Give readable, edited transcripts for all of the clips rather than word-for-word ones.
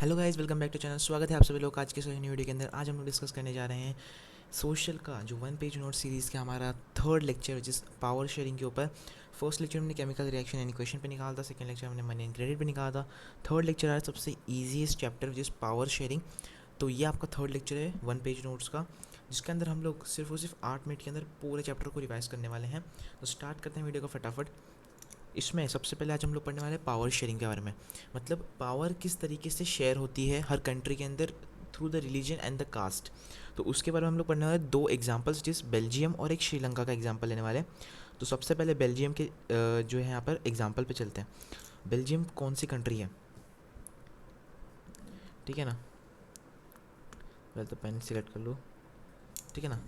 Hello guys, welcome back to channel. स्वागत है आप सभी लोग का आज के नई वीडियो के अंदर। आज हम लोग डिस्कस करने जा रहे हैं सोशल का जो वन पेज नोट सीरीज़ का हमारा थर्ड लेक्चर जिस पावर शेयरिंग के ऊपर। फर्स्ट लेक्चर हमने केमिकल रिएक्शन एंड इक्वेशन पे निकाला था, सेकंड लेक्चर हमने मनी एंड क्रेडिट पे निकाला था, थर्ड लेक्चर आ सबसे ईजीएस्ट चैप्टर जिस पावर शेयरिंग। तो ये आपका थर्ड लेक्चर है वन पेज नोट्स का, जिसके अंदर हम लोग सिर्फ और सिर्फ 8 मिनट के अंदर पूरे चैप्टर को रिवाइज करने वाले हैं। तो स्टार्ट करते हैं वीडियो को फटाफट। इसमें सबसे पहले आज हम लोग पढ़ने वाले हैं पावर शेयरिंग के बारे में। मतलब पावर किस तरीके से शेयर होती है हर कंट्री के अंदर through the religion and the caste. तो उसके बारे में हम लोग पढ़ने वाले हैं दो एग्जांपल्स, जिस बेल्जियम और एक श्रीलंका का एग्जांपल लेने वाले हैं। तो सबसे पहले बेल्जियम के जो है यहाँ पर एग्जांपल पे चलते हैं। बेल्जियम कौन सी कंट्री है, ठीक है ना। पहले तो पेन सिलेक्ट कर लो, ठीक है ना।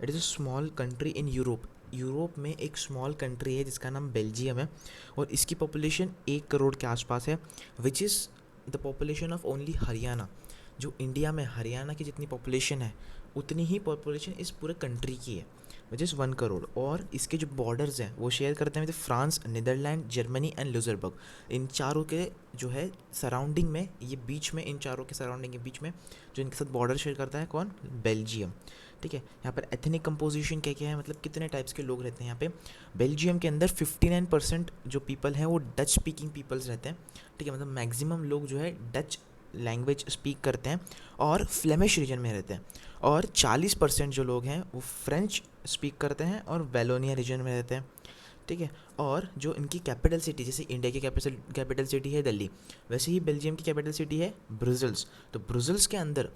It is a small country in Europe. Europe में एक स्मॉल कंट्री है जिसका नाम बेल्जियम है, और इसकी पॉपुलेशन 1 करोड़ के आसपास है, which is the population of only Haryana. जो इंडिया में हरियाणा की जितनी पॉपुलेशन है उतनी ही पॉपुलेशन इस पूरे कंट्री की है, विच इज़ 1 करोड़। और इसके जो बॉर्डर्स हैं वो शेयर करते हैं with France, Netherlands, Germany and Luxembourg. इन चारों के जो है सराउंडिंग में, ये बीच में, इन चारों के सराउंडिंग के बीच में जो इनके साथ बॉर्डर शेयर करता है कौन, बेल्जियम। ठीक है, यहाँ पर एथनिक कंपोजिशन क्या क्या है, मतलब कितने टाइप्स के लोग रहते हैं यहाँ पे। बेल्जियम के अंदर 59% जो पीपल हैं वो डच स्पीकिंग पीपल्स रहते हैं। ठीक है, मतलब मैक्सिमम लोग जो है डच लैंग्वेज स्पीक करते हैं और फ्लेमिश रीजन में रहते हैं। और 40% जो लोग हैं वो फ्रेंच स्पीक करते हैं और वेलोनिया रीजन में रहते हैं। ठीक है, और जो इनकी कैपिटल सिटी, जैसे इंडिया की कैपिटल सिटी है दिल्ली, वैसे ही बेल्जियम की कैपिटल सिटी है ब्रुसेल्स। तो ब्रुसेल्स के अंदर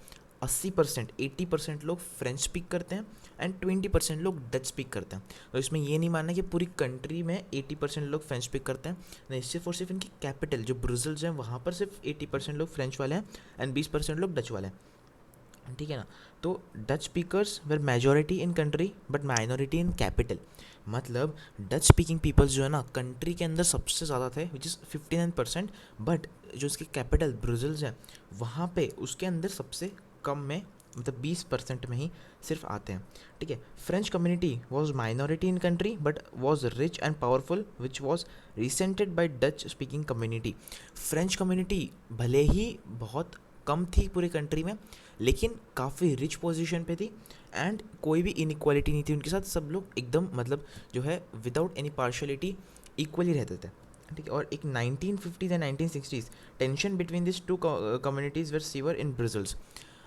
80% लोग फ्रेंच स्पीक करते हैं एंड 20% लोग डच स्पीक करते हैं। तो इसमें ये नहीं मानना कि पूरी कंट्री में 80% लोग फ्रेंच स्पीक करते हैं, नहीं, सिर्फ और सिर्फ इनकी कैपिटल जो ब्रुसेल्स हैं वहाँ पर सिर्फ 80% लोग फ्रेंच वाले हैं एंड 20% लोग डच वाले हैं। ठीक है ना। तो Dutch speakers were majority in country but minority in capital. मतलब डच स्पीकिंग पीपल्स जो है ना कंट्री के अंदर सबसे ज़्यादा थे, विच इज़ 59%। बट जो इसकी कैपिटल ब्रुसेल्स है वहाँ पे उसके अंदर सबसे कम में, मतलब 20% में ही सिर्फ आते हैं। ठीक है, French community was minority in country but was rich and powerful which was resented by Dutch speaking community. French community भले ही बहुत कम थी पूरी कंट्री में, लेकिन काफ़ी रिच पोजीशन पे थी एंड कोई भी इनइक्वालिटी नहीं थी उनके साथ। सब लोग एकदम मतलब जो है विदाउट एनी पार्शलिटी इक्वली रहते थे। ठीक है, और एक 1950s and 1960s tension between this two communities were severe in Brussels.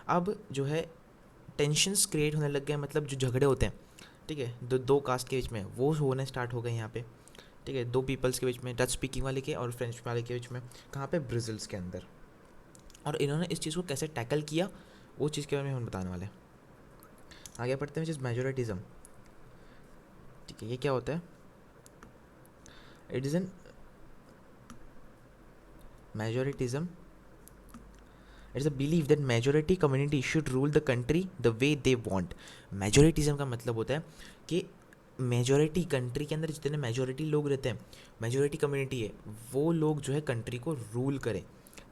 अब जो है टेंशन्स क्रिएट होने लग गए, मतलब जो झगड़े होते हैं, ठीक है, दो कास्ट के बीच में, वो होने स्टार्ट हो गए यहाँ पे। ठीक है, दो पीपल्स के बीच में, डच स्पीकिंग वाले के और फ्रेंच वाले के बीच में। कहाँ पे, ब्रसल्स के अंदर। और इन्होंने इस चीज़ को कैसे टैकल किया वो चीज़ के बारे में हम बताने वाले हैं। आगे पढ़ते हैं, जिस मेजोरिटिज्म। ठीक है, ये क्या होता है, it is an majoritism, it's a believe that majority community should rule the country the way they want. Majoritism का मतलब होता है कि मेजोरिटी कंट्री के अंदर जितने मेजोरिटी लोग रहते हैं, मेजोरिटी कम्युनिटी है, वो लोग जो है कंट्री को रूल करें।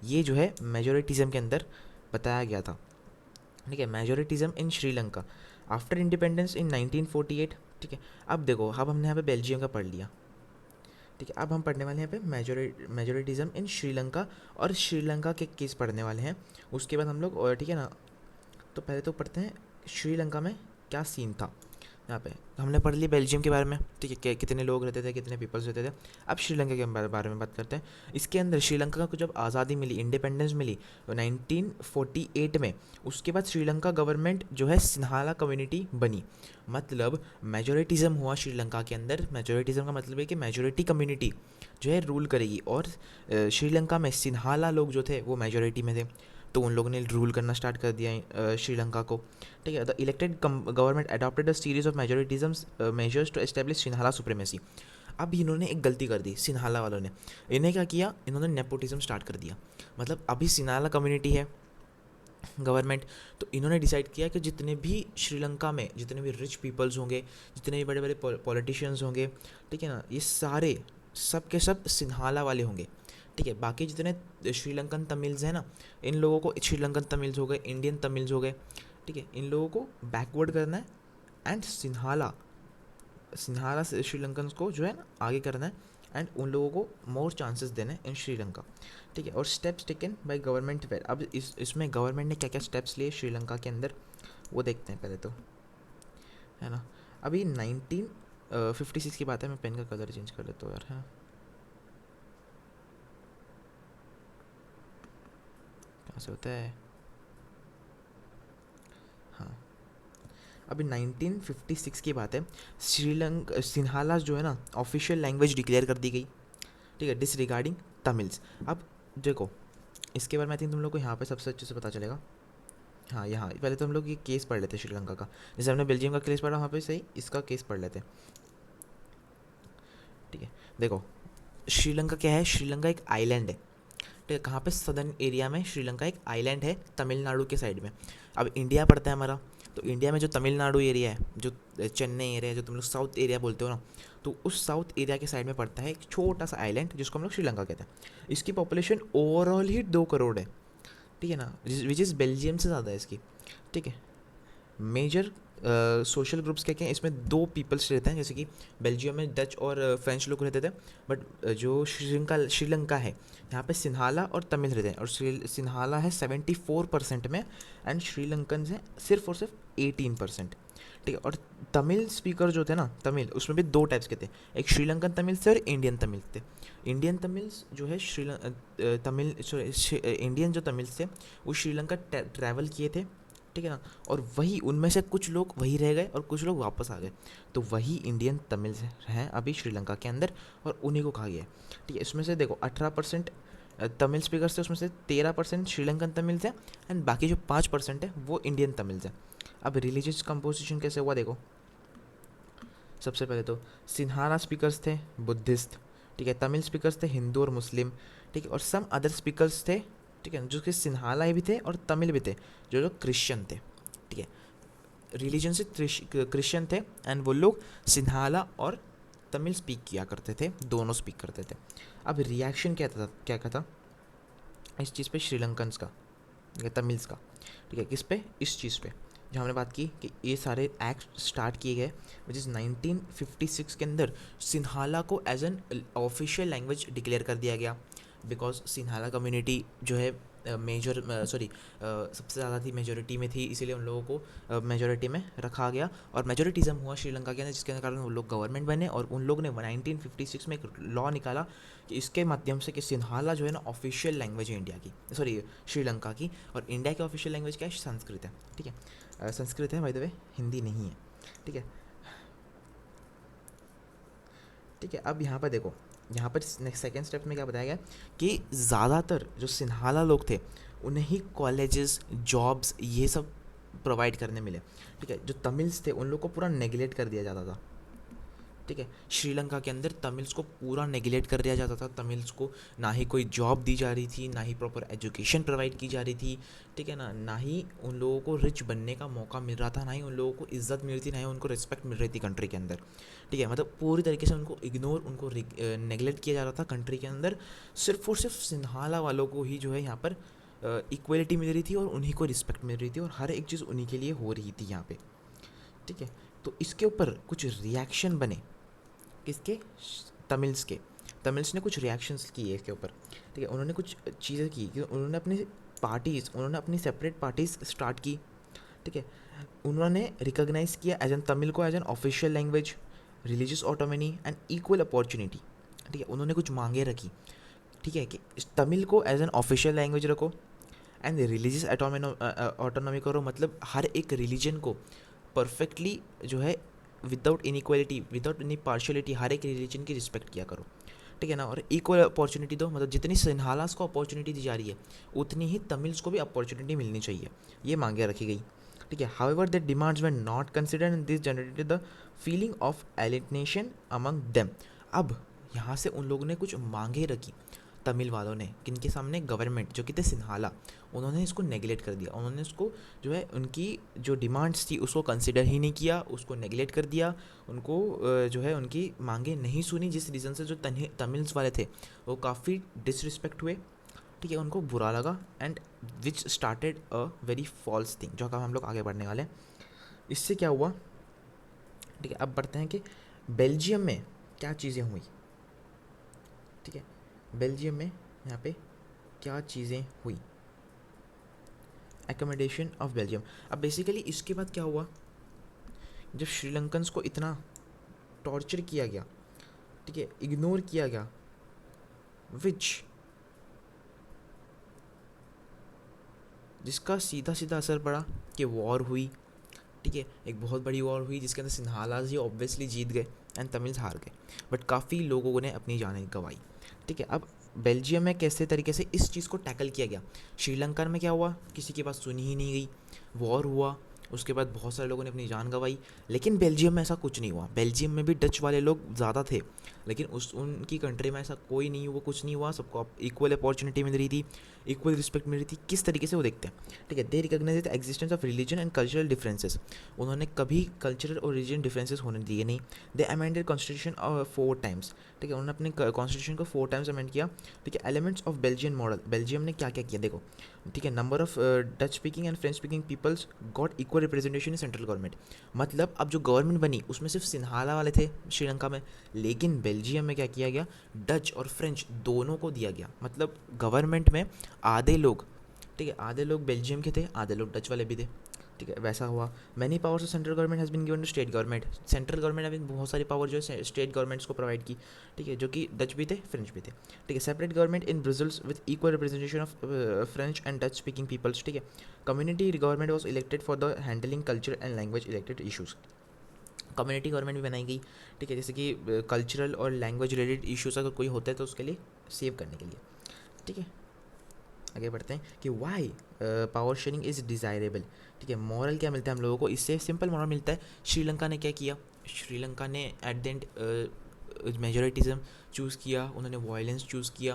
ये जो है मेजोरिटिज्म के अंदर बताया गया था। ठीक है, मेजोरिटिज्म इन श्रीलंका आफ्टर इंडिपेंडेंस इन 1948। ठीक है, अब देखो, अब हमने यहाँ पे बेल्जियम का पढ़ लिया। ठीक है, अब हम पढ़ने वाले हैं यहाँ पे मेजोरिटिज्म इन श्रीलंका, और श्रीलंका के केस पढ़ने वाले हैं। उसके बाद हम लोग, और ठीक है ना, तो पहले तो पढ़ते हैं श्रीलंका में क्या सीन था। यहाँ पे हमने पढ़ लिया बेल्जियम के बारे में, ठीक है, कितने लोग रहते थे, कितने पीपल्स रहते थे। अब श्रीलंका के बारे में बात करते हैं। इसके अंदर श्रीलंका को जब आज़ादी मिली, इंडिपेंडेंस मिली 1948 में, उसके बाद श्रीलंका गवर्नमेंट जो है सिन्हाला कम्युनिटी बनी। मतलब मेजोरिटिज्म हुआ श्रीलंका के अंदर। मेजोरिटिज्म का मतलब है कि मेजोरिटी कम्युनिटी जो है रूल करेगी, और श्रीलंका में सिन्हाला लोग जो थे वो मेजोरिटी में थे, तो उन लोगों ने रूल करना स्टार्ट कर दिया श्रीलंका को। ठीक है, the elected government adopted a series of majoritism measures to establish Sinhala supremacy. अब इन्होंने एक गलती कर दी सिन्हाला वालों ने। इन्हें क्या किया, इन्होंने नेपोटिज्म स्टार्ट कर दिया। मतलब अभी सिन्हाला कम्युनिटी है गवर्नमेंट, तो इन्होंने डिसाइड किया कि जितने भी श्रीलंका में जितने भी रिच पीपल्स होंगे, जितने भी बड़े बड़े पॉलिटिशियंस होंगे, ठीक है ना, ये सारे सब के सब सिन्हाला वाले होंगे। ठीक है, बाकी जितने श्रीलंकन तमिल्स हैं ना, इन लोगों को, श्रीलंकन तमिल्स हो गए, इंडियन तमिल्स हो गए, ठीक है, इन लोगों को बैकवर्ड करना है एंड सिन्हाला सिन्हाला से श्रीलंकन को जो है ना आगे करना है, एंड उन लोगों को मोर चांसेस देने इन श्रीलंका, ठीक है। और steps taken by government were, अब इसमें गवर्नमेंट ने क्या क्या स्टेप्स लिए श्रीलंका के अंदर वो देखते हैं पहले तो, है ना। अभी 1956 की बात है, मैं पेन का कलर चेंज कर लेता हूँ यार, है कहाँ से होता है, हाँ। अभी 1956 की बात है, श्रीलंका सिन्हाला जो है ना ऑफिशियल लैंग्वेज डिक्लेयर कर दी गई, ठीक है, डिसरिगार्डिंग तमिल्स। अब देखो इसके बारे में आई थिंक तुम लोग को यहाँ पे सबसे अच्छे से पता चलेगा। हाँ यहाँ पहले तो हम लोग ये केस पढ़ लेते हैं श्रीलंका का, जैसे हमने बेल्जियम का केस पढ़ा वहाँ पे सही इसका केस पढ़ लेते हैं, ठीक है। देखो श्रीलंका क्या है, श्रीलंका एक आइलैंड है, ठीक है। कहाँ पे, सदर्न एरिया में श्रीलंका एक आइलैंड है, तमिलनाडु के साइड में। अब इंडिया पड़ता है हमारा, तो इंडिया में जो तमिलनाडु एरिया है, जो चेन्नई एरिया है, जो तुम लोग साउथ एरिया बोलते हो ना, तो उस साउथ एरिया के साइड में पड़ता है एक छोटा सा आइलैंड जिसको हम लोग श्रीलंका कहते हैं। इसकी पॉपुलेशन ओवरऑल ही 2 करोड़ है, ठीक है ना, विच इज़ बेल्जियम से ज़्यादा है इसकी, ठीक है। मेजर सोशल ग्रुप्स क्या क्या हैं इसमें, 2 पीपल्स रहते हैं, जैसे कि बेल्जियम में डच और फ्रेंच लोग रहते थे, बट जो श्रीलंका है यहाँ पे सिन्हाला और तमिल रहते हैं, और सिन्हाला है 74% में एंड श्रीलंकन है सिर्फ और सिर्फ 18%, ठीक है। और तमिल स्पीकर जो थे ना, तमिल उसमें भी 2 टाइप्स के थे, एक श्रीलंकन तमिल थे और इंडियन तमिल थे। इंडियन तमिल्स जो है तमिल इंडियन जो तमिल्स थे वो श्रीलंका ट्रैवल किए थे, ठीक है ना, और वही उनमें से कुछ लोग वही रह गए और कुछ लोग वापस आ गए, तो वही इंडियन तमिल हैं अभी श्रीलंका के अंदर, और उन्हीं को कहा गया है, ठीक है। इसमें से देखो 18% तमिल स्पीकर्स थे, उसमें से 13% श्रीलंकन तमिल थे एंड बाकी जो 5% है वो इंडियन तमिल है। अब रिलीजियस कंपोजिशन कैसे हुआ देखो, सबसे पहले तो सिन्हाला स्पीकर्स थे बुद्धिस्ट, ठीक है, तमिल स्पीकर्स थे हिंदू और मुस्लिम, ठीक है, और सम अदर स्पीकर्स थे, ठीक है, जो कि सिन्हाला भी थे और तमिल भी थे, जो लोग क्रिश्चियन थे, ठीक है, रिलीजन से क्रिश्चियन थे एंड वो लोग सिन्हाला और तमिल स्पीक किया करते थे, दोनों स्पीक करते थे। अब रिएक्शन क्या था इस चीज़ पे श्रीलंकन्स का, तमिल्स का, ठीक है, किस पे, इस चीज़ पे जो हमने बात की कि ये सारे एक्ट स्टार्ट किए गए विच इज़ 1956 के अंदर सिन्हाला को as an official language declare कर दिया गया, बिकॉज सिन्हाला कम्युनिटी जो है मेजर सबसे ज़्यादा थी, मेजोरिटी में थी, इसीलिए उन लोगों को मेजोरिटी में रखा गया और मेजोरिटिज़म हुआ श्रीलंका के अंदर, जिसके कारण वो लोग गवर्नमेंट बने और उन लोग ने 1956 में एक लॉ निकाला कि इसके माध्यम से कि सिन्हाला जो है ना ऑफिशियल लैंग्वेज है इंडिया की, सॉरी श्रीलंका की, और इंडिया की ऑफिशियल लैंग्वेज क्या है, संस्कृत है, ठीक है, संस्कृत है बाय द वे, हिंदी नहीं है, ठीक है, ठीक है। अब यहाँ पर देखो, यहाँ पर सेकेंड स्टेप में क्या बताया गया कि ज़्यादातर जो सिन्हाला लोग थे उन्हें ही कॉलेजेस जॉब्स ये सब प्रोवाइड करने मिले, ठीक है, जो तमिल्स थे उन लोग को पूरा नेगलेक्ट कर दिया जाता था, ठीक है। श्रीलंका के अंदर तमिल्स को पूरा नेगलेक्ट कर दिया जाता था, तमिल्स को ना ही कोई जॉब दी जा रही थी, ना ही प्रॉपर एजुकेशन प्रोवाइड की जा रही थी, ठीक है ना ही उन लोगों को रिच बनने का मौका मिल रहा था, ना ही उन लोगों को इज्जत मिल रही थी, ना ही उनको रिस्पेक्ट मिल रही थी कंट्री के अंदर, ठीक है। मतलब पूरी तरीके से उनको इग्नोर, उनको नेगलेक्ट किया जा रहा था कंट्री के अंदर, सिर्फ और सिर्फ सिन्हाला वालों को ही जो है यहाँ पर इक्वलिटी मिल रही थी और उन्हीं को रिस्पेक्ट मिल रही थी और हर एक चीज़ उन्हीं के लिए हो रही थी यहाँ पे, ठीक है। तो इसके ऊपर कुछ रिएक्शन बने, किसके, तमिल्स ने कुछ रिएक्शंस किए इसके ऊपर, ठीक है, उन्होंने कुछ चीज़ें की कि उन्होंने अपनी सेपरेट पार्टीज़ स्टार्ट की, ठीक है, उन्होंने रिकॉग्नाइज़ किया एज एन तमिल को as an official language, religious autonomy and equal opportunity, ठीक है, उन्होंने कुछ मांगे रखी, ठीक है, कि तमिल को एज एन ऑफिशियल लैंग्वेज रखो एंड रिलीजियस ऑटोनॉमी करो, मतलब हर एक रिलीजन को परफेक्टली जो है without inequality, without any partiality हर एक रिलीजन की रिस्पेक्ट किया करो, ठीक है ना, और इक्वल अपॉर्चुनिटी दो, मतलब जितनी सिन्हालास को अपॉर्चुनिटी दी जा रही है उतनी ही तमिल्स को भी अपॉर्चुनिटी मिलनी चाहिए, ये मांगे रखी गई, ठीक है। However the demands were not considered and this generated the feeling of alienation among them. अब यहाँ से उन लोगों ने कुछ मांगे रखी तमिल वालों ने, किनके सामने, गवर्नमेंट जो कि थे सिन्हाला, उन्होंने इसको नेगलेक्ट कर दिया, उन्होंने इसको जो है उनकी जो डिमांड्स थी उसको कंसिडर ही नहीं किया, उसको नेगलेक्ट कर दिया, उनको जो है उनकी मांगे नहीं सुनी, जिस रीज़न से जो तमिल्स वाले थे वो काफ़ी डिसरिस्पेक्ट हुए, ठीक है, उनको बुरा लगा and which started a very false thing, जो हम लोग आगे बढ़ने वाले हैं। इससे क्या हुआ, ठीक है, अब बढ़ते हैं कि बेल्जियम में क्या चीज़ें हुई, ठीक है, बेल्जियम में यहाँ पे क्या चीज़ें हुई, एकोमोडेशन ऑफ बेल्जियम। अब बेसिकली इसके बाद क्या हुआ, जब श्रीलंकन्स को इतना टॉर्चर किया गया, ठीक है, इग्नोर किया गया, विच जिसका सीधा सीधा असर पड़ा कि वॉर हुई, ठीक है, एक बहुत बड़ी वॉर हुई जिसके अंदर सिन्हालाज ही ऑब्वियसली जीत गए एंड तमिल्स हार गए, बट काफ़ी लोगों ने अपनी जानें गंवाई। ठीक है, अब बेल्जियम में कैसे तरीके से इस चीज़ को टैकल किया गया, श्रीलंका में क्या हुआ, किसी के पास सुनी ही नहीं गई, वॉर हुआ, उसके बाद बहुत सारे लोगों ने अपनी जान गंवाई, लेकिन बेल्जियम में ऐसा कुछ नहीं हुआ। बेल्जियम में भी डच वाले लोग ज़्यादा थे, लेकिन उनकी कंट्री में ऐसा कोई नहीं हुआ, कुछ नहीं हुआ, सबको इक्वल अपॉर्चुनिटी मिल रही थी, इक्वल रिस्पेक्ट मिल रही थी। किस तरीके से वो देखते हैं, ठीक है, they recognise the existence of religion and cultural differences, उन्होंने कभी कल्चरल और रिलीजन डिफरेंसेस होने दिए नहीं। दे अमेंडेड कॉन्स्टिट्यूशन 4 टाइम्स, ठीक है, उन्होंने अपने कॉन्स्टिट्यूशन को 4 टाइम्स अमेंड किया। ठीक है, elements of Belgian model, Belgium ने क्या क्या किया देखो, ठीक है, number of Dutch speaking and French speaking peoples got equal representation in central government, मतलब अब जो गवर्नमेंट बनी उसमें सिर्फ सिन्हाला वाले थे श्रीलंका में, लेकिन बेल्जियम में क्या किया गया, डच और फ्रेंच दोनों को दिया गया, मतलब गवर्नमेंट में आधे लोग, ठीक है, आधे लोग बेल्जियम के थे, आधे लोग डच वाले भी थे। ठीक है, वैसा हुआ। Many powers of central government has been given to state government, central government ने बहुत सारी पावर जो है स्टेट गवर्नमेंट्स को प्रोवाइड की, ठीक है, जो कि डच भी थे, फ्रेंच भी थे। ठीक है, separate government in Brussels with equal representation of French and Dutch speaking peoples. ठीक है, community government was elected for the handling culture and language elected issues, community government भी बनाई गई। ठीक है, जैसे कि कल्चरल और लैंग्वेज रिलेटेड इश्यूज़ अगर कोई होता है तो उसके लिए सेव करने के लिए। ठीक है, आगे बढ़ते हैं कि why power sharing is desirable. ठीक है, मॉरल क्या मिलता है हम लोगों को इससे, सिंपल मॉरल मिलता है। श्रीलंका ने क्या किया, श्रीलंका ने एट द एंड मेजोरिटिज़म चूज़ किया, उन्होंने वायलेंस चूज़ किया।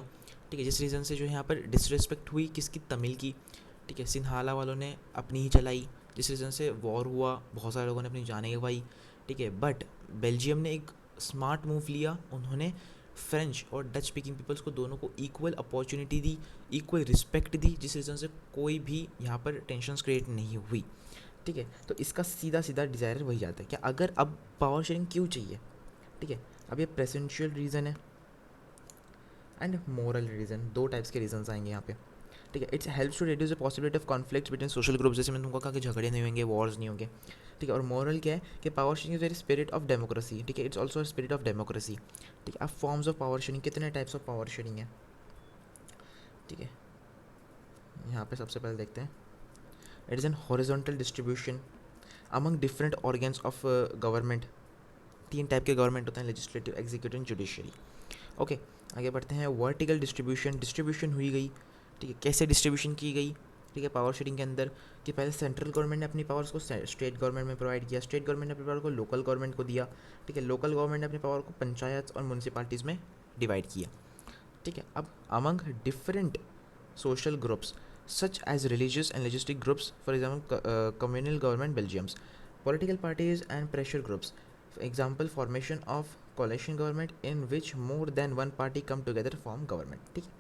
ठीक है, जिस रीज़न से जो है यहाँ पर डिसरिस्पेक्ट हुई किसकी, तमिल की। ठीक है, सिन्हाला वालों ने अपनी ही चलाई, जिस रीज़न से वॉर हुआ, बहुत सारे लोगों ने अपनी जानें गंवाई। ठीक है, बट बेल्जियम ने एक स्मार्ट मूव लिया, उन्होंने फ्रेंच और डच स्पीकिंग पीपल्स को दोनों को इक्वल अपॉर्चुनिटी दी, इक्वल रिस्पेक्ट दी, जिस रीज़न से कोई भी यहाँ पर टेंशन्स क्रिएट नहीं हुई। ठीक है, तो इसका सीधा सीधा डिज़ायर वही जाता है कि अगर अब पावर शेयरिंग क्यों चाहिए। ठीक है, अब ये प्रेसेंशियल रीज़न है एंड मोरल रीज़न, 2 टाइप्स के रीजंस आएंगे यहाँ पे। ठीक है, it's helps to reduce the possibility of conflicts between social groups, जैसे मैंने तुमको कहा कि झगड़े नहीं होंगे, वॉर्स नहीं होंगे। ठीक है, और मॉरल क्या है कि power sharing is very spirit of democracy. ठीक है, it's also spirit of democracy. ठीक है, अब फॉर्म्स ऑफ पावर शेयरिंग, कितने टाइप्स ऑफ पावर शेयरिंग है। ठीक है, यहाँ पे सबसे पहले देखते हैं, it is N horizontal distribution among different organs of government. 3 type के गवर्नमेंट होते हैं, legislative, executive and judiciary. Okay, आगे बढ़ते हैं। वर्टिकल डिस्ट्रीब्यूशन, डिस्ट्रीब्यूशन हुई गई। ठीक है, कैसे डिस्ट्रीब्यूशन की गई, ठीक है, पावर शेयरिंग के अंदर, कि पहले सेंट्रल गवर्नमेंट ने अपनी पावर्स को स्टेट गवर्नमेंट में प्रोवाइड किया, स्टेट गवर्नमेंट ने अपनी पावर को लोकल गवर्नमेंट को दिया। ठीक है, लोकल गवर्नमेंट ने अपनी पावर को पंचायत और म्यूनसिपालिटीज़ में डिवाइड किया। ठीक है, अब among different social groups such as religious and linguistic groups, for example communal government Belgiums, political parties and pressure groups, for example formation of coalition government in which more than one party come together form government। ठीक है,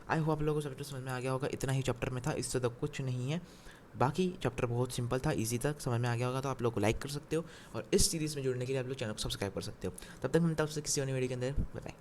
I hope आप लोगों को chapter समझ में आ गया होगा, इतना ही चैप्टर में था, इससे तो कुछ नहीं है। बाकी चैप्टर बहुत सिंपल था, इजी था, समझ में आ गया होगा, तो आप लोग को लाइक कर सकते हो और इस सीरीज़ में जुड़ने के लिए आप लोग चैनल को सब्सक्राइब कर सकते हो। तब तक मिलता है आपसे किसी अन्य वीडियो के अंदर, बाय बाय।